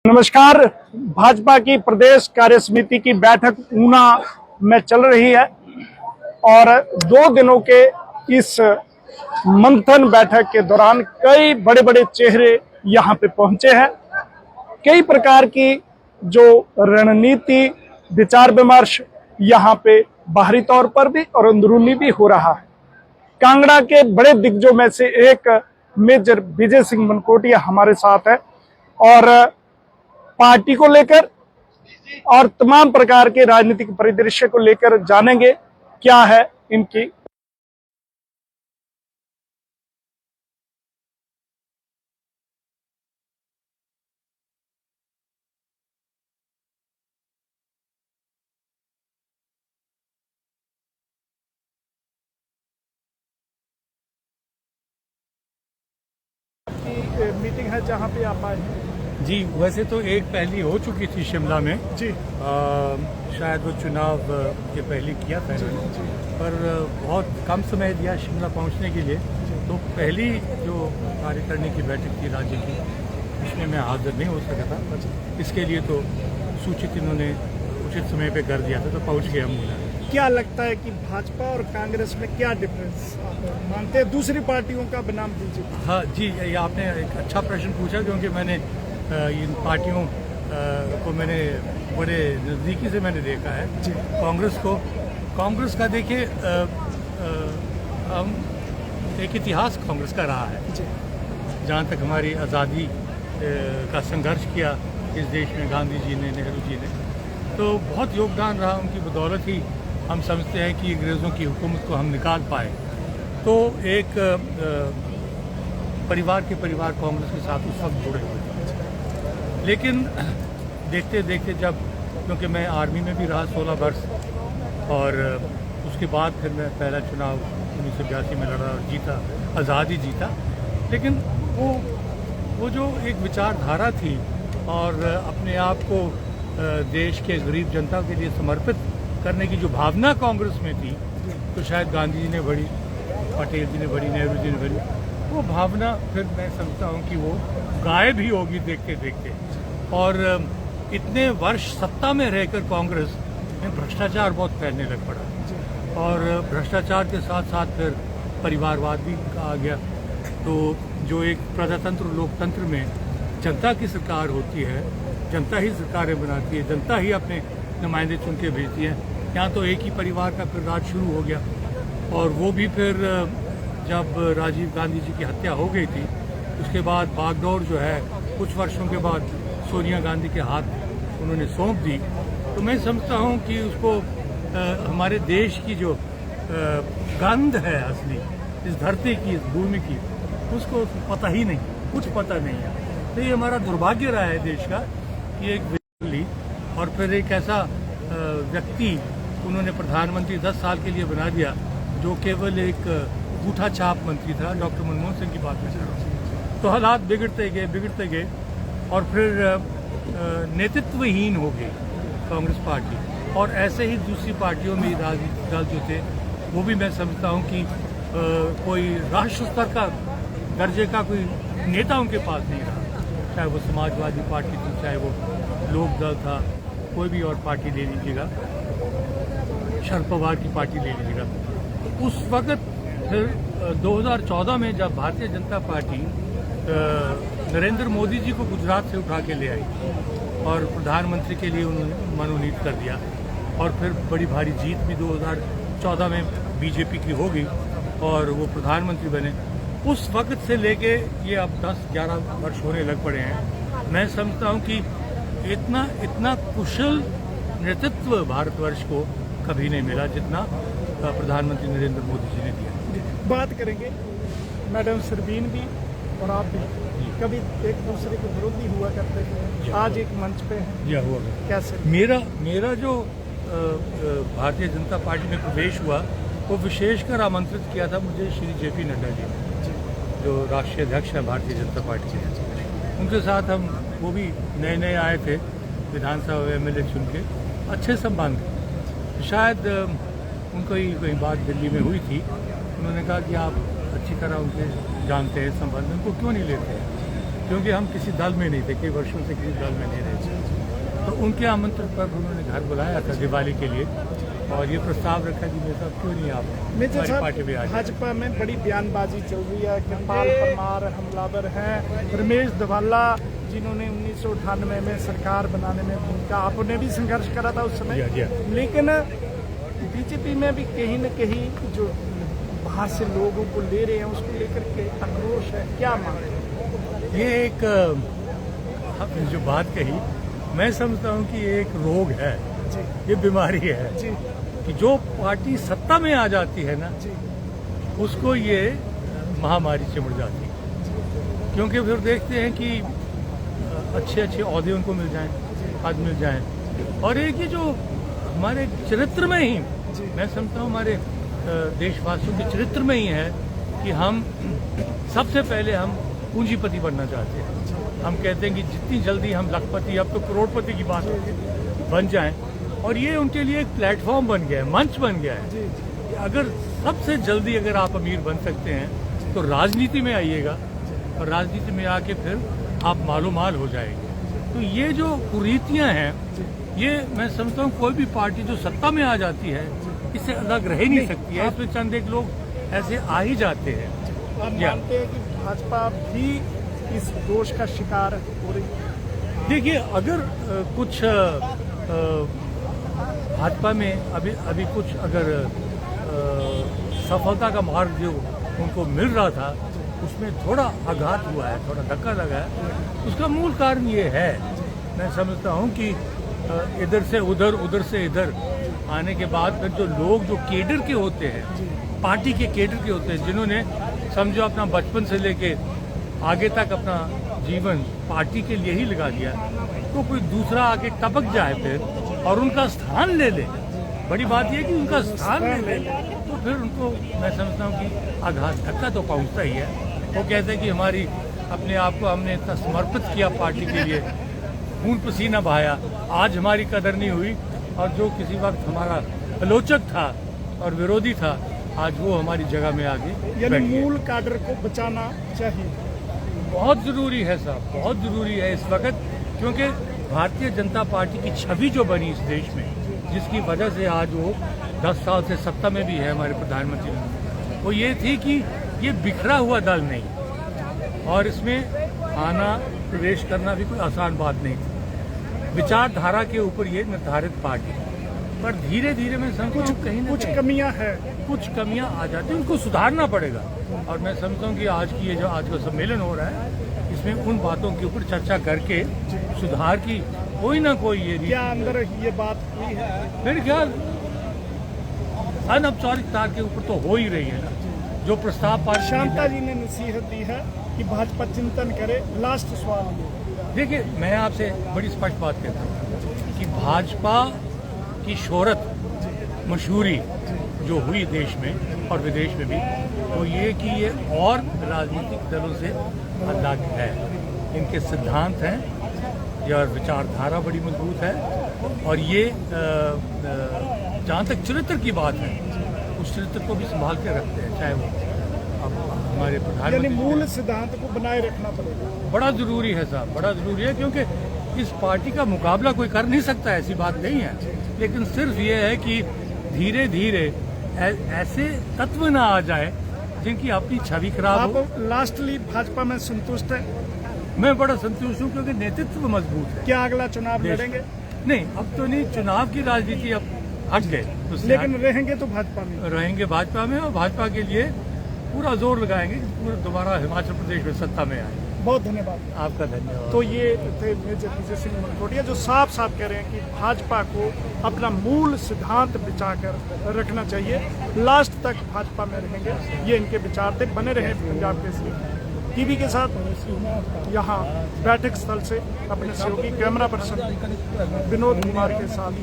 नमस्कार। भाजपा की प्रदेश कार्य समिति की बैठक ऊना में चल रही है और 2 दिनों के इस मंथन बैठक के दौरान कई बड़े बड़े चेहरे यहां पे पहुंचे हैं। कई प्रकार की जो रणनीति विचार विमर्श यहां पे बाहरी तौर पर भी और अंदरूनी भी हो रहा है। कांगड़ा के बड़े दिग्गजों में से एक मेजर विजय सिंह मनकोटिया हमारे साथ है और पार्टी को लेकर और तमाम प्रकार के राजनीतिक परिदृश्य को लेकर जानेंगे क्या है इनकी। मीटिंग है जहां पे आप आए हैं। जी, वैसे तो एक पहली हो चुकी थी शिमला में जी। शायद वो चुनाव के पहले किया था पर बहुत कम समय दिया शिमला पहुंचने के लिए। तो पहली जो कार्यकारिणी की बैठक थी राज्य की, उसमें मैं हाजिर नहीं हो सका था। इसके लिए तो सूचित इन्होंने उचित समय पे कर दिया था, तो पहुंच गए हम ऊना। क्या लगता है कि भाजपा और कांग्रेस में क्या डिफरेंस मानते हैं? दूसरी पार्टियों का बनाम दीजिए। हाँ जी, ये आपने एक अच्छा प्रश्न पूछा, क्योंकि मैंने इन पार्टियों को मैंने बड़े नज़दीकी से मैंने देखा है। कांग्रेस का देखिए, हम एक इतिहास कांग्रेस का रहा है। जहाँ तक हमारी आज़ादी का संघर्ष किया इस देश में गांधी जी ने, नेहरू जी ने, तो बहुत योगदान रहा। उनकी बदौलत ही हम समझते हैं कि अंग्रेज़ों की हुकूमत को हम निकाल पाए। तो एक परिवार कांग्रेस के साथ उस वक्त जुड़े हुए थे। लेकिन देखते देखते जब, क्योंकि मैं आर्मी में भी रहा 16 वर्ष और उसके बाद फिर मैं पहला चुनाव 1982 में लड़ा और जीता, आज़ाद ही जीता। लेकिन वो जो एक विचारधारा थी और अपने आप को देश के गरीब जनता के लिए समर्पित करने की जो भावना कांग्रेस में थी, तो शायद गांधी जी ने बड़ी, पटेल जी ने बड़ी, नेहरू जी ने बड़ी, वो भावना फिर मैं समझता हूँ कि वो गायब ही होगी देखते देखते। और इतने वर्ष सत्ता में रहकर कांग्रेस में भ्रष्टाचार बहुत फैलने लग पड़ा और भ्रष्टाचार के साथ साथ फिर परिवारवाद भी आ गया। तो जो एक प्रजातंत्र लोकतंत्र में जनता की सरकार होती है, जनता ही सरकारें बनाती है, जनता ही अपने नुमाइंदे चुन के भेजती है, यहाँ तो एक ही परिवार का फिर राज शुरू हो गया। और वो भी फिर जब राजीव गांधी जी की हत्या हो गई थी, उसके बाद बागडोर जो है कुछ वर्षों के बाद सोनिया गांधी के हाथ उन्होंने सौंप दी। तो मैं समझता हूँ कि उसको हमारे देश की जो गंध है असली, इस धरती की, इस भूमि की, उसको पता ही नहीं, कुछ पता नहीं है। तो ये हमारा दुर्भाग्य रहा है देश का कि एक ली और फिर एक ऐसा व्यक्ति उन्होंने प्रधानमंत्री 10 साल के लिए बना दिया जो केवल एक गूठा छाप मंत्री था। डॉक्टर मनमोहन सिंह की बात कर रहा हूँ। तो हालात बिगड़ते गए और फिर नेतृत्वहीन हो गई कांग्रेस पार्टी। और ऐसे ही दूसरी पार्टियों में राजनीतिक दल जो थे, वो भी मैं समझता हूँ कि कोई राष्ट्र स्तर का दर्जे का कोई नेता उनके पास नहीं रहा। चाहे वो समाजवादी पार्टी थी, चाहे वो लोक दल था, कोई भी और पार्टी ले लीजिएगा, शरद पवार की पार्टी ले लीजिएगा। तो उस वक्त फिर 2014 में जब भारतीय जनता पार्टी नरेंद्र मोदी जी को गुजरात से उठा के ले आई और प्रधानमंत्री के लिए उन्होंने मनोनीत कर दिया और फिर बड़ी भारी जीत भी 2014 में बीजेपी की हो गई और वो प्रधानमंत्री बने। उस वक्त से लेके ये अब 10-11 वर्ष होने लग पड़े हैं। मैं समझता हूँ कि इतना कुशल नेतृत्व भारतवर्ष को कभी नहीं मिला जितना प्रधानमंत्री नरेंद्र मोदी जी ने दिया। बात करेंगे मैडम सरवीन भी और आप भी कभी एक दूसरे के विरोधी हुआ करते थे, आज एक मंच पे हैं। यह हुआ कैसे? मेरा जो भारतीय जनता पार्टी में प्रवेश हुआ, वो विशेषकर आमंत्रित किया था मुझे श्री जेपी नड्डा जी ने, जो राष्ट्रीय अध्यक्ष हैं भारतीय जनता पार्टी के। उनके साथ हम, वो भी नए आए थे, विधानसभा MLA चुन के, अच्छे संबंध। शायद उनको ही कोई बात दिल्ली में हुई थी, उन्होंने कहा कि आप अच्छी तरह उनके जानते हैं संबंध, उनको क्यों नहीं लेते। क्योंकि हम किसी दल में नहीं थे, कई वर्षों से किसी दल में नहीं रहे थे। तो उनके आमंत्रण पर उन्होंने घर बुलाया था दिवाली के लिए, और ये प्रस्ताव रखा कि मेरे साहब क्यों नहीं आप हमारी पार्टी में आ जाए। भाजपा में बड़ी बयानबाजी चल रही है, कृपाल परमार हमलावर हैं, रमेश धवाला जिन्होंने 1998 में सरकार बनाने में भूमिका, आपने भी संघर्ष करा था उस समय, लेकिन बीजेपी में भी कहीं न कहीं जो बाहर से लोगों को ले रहे हैं उसको लेकर के आक्रोश है, क्या माने? ये एक आपने जो बात कही, मैं समझता हूँ कि ये एक रोग है, ये बीमारी है कि जो पार्टी सत्ता में आ जाती है ना, उसको ये महामारी चिमड़ जाती है, क्योंकि फिर देखते हैं कि अच्छे अच्छे ओहदे उनको मिल जाएं, पद मिल जाएं, और एक ये जो हमारे चरित्र में ही, मैं समझता हूँ हमारे देशवासियों के चरित्र में ही है कि हम सबसे पहले हम पूंजीपति बनना चाहते हैं। हम कहते हैं कि जितनी जल्दी हम लखपति, अब तो करोड़पति की बात बन जाएं, और ये उनके लिए एक प्लेटफॉर्म बन गया है, मंच बन गया है कि अगर सबसे जल्दी अगर आप अमीर बन सकते हैं तो राजनीति में आइएगा, और राजनीति में आके फिर आप मालूमाल हो जाएंगे। तो ये जो कुरीतियां हैं, ये मैं समझता हूँ कोई भी पार्टी जो सत्ता में आ जाती है इससे अलग रह ही नहीं सकती है। इसमें चंद एक लोग ऐसे आ ही जाते हैं। आप मानते हैं कि भाजपा भी इस दोष का शिकार हो रही है? देखिए, अगर कुछ भाजपा में अभी कुछ अगर सफलता का मार्ग जो उनको मिल रहा था उसमें थोड़ा आघात हुआ है, थोड़ा धक्का लगा है, उसका मूल कारण ये है, मैं समझता हूँ कि इधर से उधर, उधर से इधर आने के बाद फिर जो लोग जो केडर के होते हैं, पार्टी के केडर के होते हैं, जिन्होंने समझो अपना बचपन से लेके आगे तक अपना जीवन पार्टी के लिए ही लगा दिया, तो कोई दूसरा आके टपक जाए फिर और उनका स्थान ले ले, बड़ी बात यह कि उनका स्थान ले ले, तो फिर उनको मैं समझता हूँ कि आघात धक्का तो पहुँचता ही है। वो कहते हैं कि हमारी अपने आप को हमने इतना समर्पित किया पार्टी के लिए, खून पसीना बहाया, आज हमारी कदर नहीं हुई, और जो किसी वक्त हमारा आलोचक था और विरोधी था, आज वो हमारी जगह में आगे यानी मूल काडर को बचाना चाहिए। बहुत जरूरी है साहब, बहुत जरूरी है इस वक्त, क्योंकि भारतीय जनता पार्टी की छवि जो बनी इस देश में, जिसकी वजह से आज वो 10 साल से सत्ता में भी है हमारे प्रधानमंत्री, वो ये थी कि ये बिखरा हुआ दल नहीं, और इसमें आना प्रवेश करना भी कोई आसान बात नहीं थी। विचारधारा के ऊपर ये निर्धारित पार्टी, पर धीरे धीरे मैं समझता हूँ कहीं ना कुछ कमियां हैं, कुछ कमियां आ जाती हैं, उनको सुधारना पड़ेगा। और मैं समझता हूँ कि आज की ये जो आज का सम्मेलन हो रहा है, इसमें उन बातों के ऊपर चर्चा करके सुधार की कोई ना कोई क्या अंदर ये बात हुई है? मेरे ख्याल अनौपचारिक तार के ऊपर तो हो ही रही है ना, जो प्रस्ताव पार्टी शांता जी ने नसीहत दी है कि भाजपा चिंतन करे। लास्ट सवाल, देखिए, मैं आपसे बड़ी स्पष्ट बात कहता हूँ कि भाजपा की शोहरत, मशहूरी जो हुई देश में और विदेश में भी, वो ये कि ये और राजनीतिक दलों से अलग है। इनके सिद्धांत हैं, यह विचारधारा बड़ी मजबूत है, और ये जहाँ तक चरित्र की बात है, उस चरित्र को भी संभाल के रखते हैं, चाहे वो अब हमारे प्रधानमंत्री। मूल सिद्धांत को बनाए रखना पड़ेगा, बड़ा जरूरी है साहब, बड़ा जरूरी है, क्योंकि इस पार्टी का मुकाबला कोई कर नहीं सकता, ऐसी बात नहीं है, लेकिन सिर्फ ये है कि धीरे धीरे ऐसे तत्व ना आ जाए जिनकी अपनी छवि खराब हो। लास्टली, भाजपा में संतुष्ट है? मैं बड़ा संतुष्ट हूँ, क्योंकि नेतृत्व मजबूत है। क्या अगला चुनाव लड़ेंगे? नहीं, अब तो नहीं, चुनाव की राजनीति अब हट गए, लेकिन रहेंगे तो भाजपा में, रहेंगे भाजपा में, और भाजपा के लिए पूरा जोर लगाएंगे कि पूरा दोबारा हिमाचल प्रदेश में सत्ता में आए। बहुत धन्यवाद आपका। धन्यवाद। तो ये थे मेजर विजय सिंह मनकोटिया, जो साफ साफ कह रहे हैं कि भाजपा को अपना मूल सिद्धांत बचाकर रखना चाहिए, लास्ट तक भाजपा में रहेंगे, ये इनके विचार थे। बने रहे पंजाब केसरी टीवी के साथ, यहाँ बैठक स्थल से अपने सहयोगी कैमरा पर्सन विनोद कुमार के साथ में।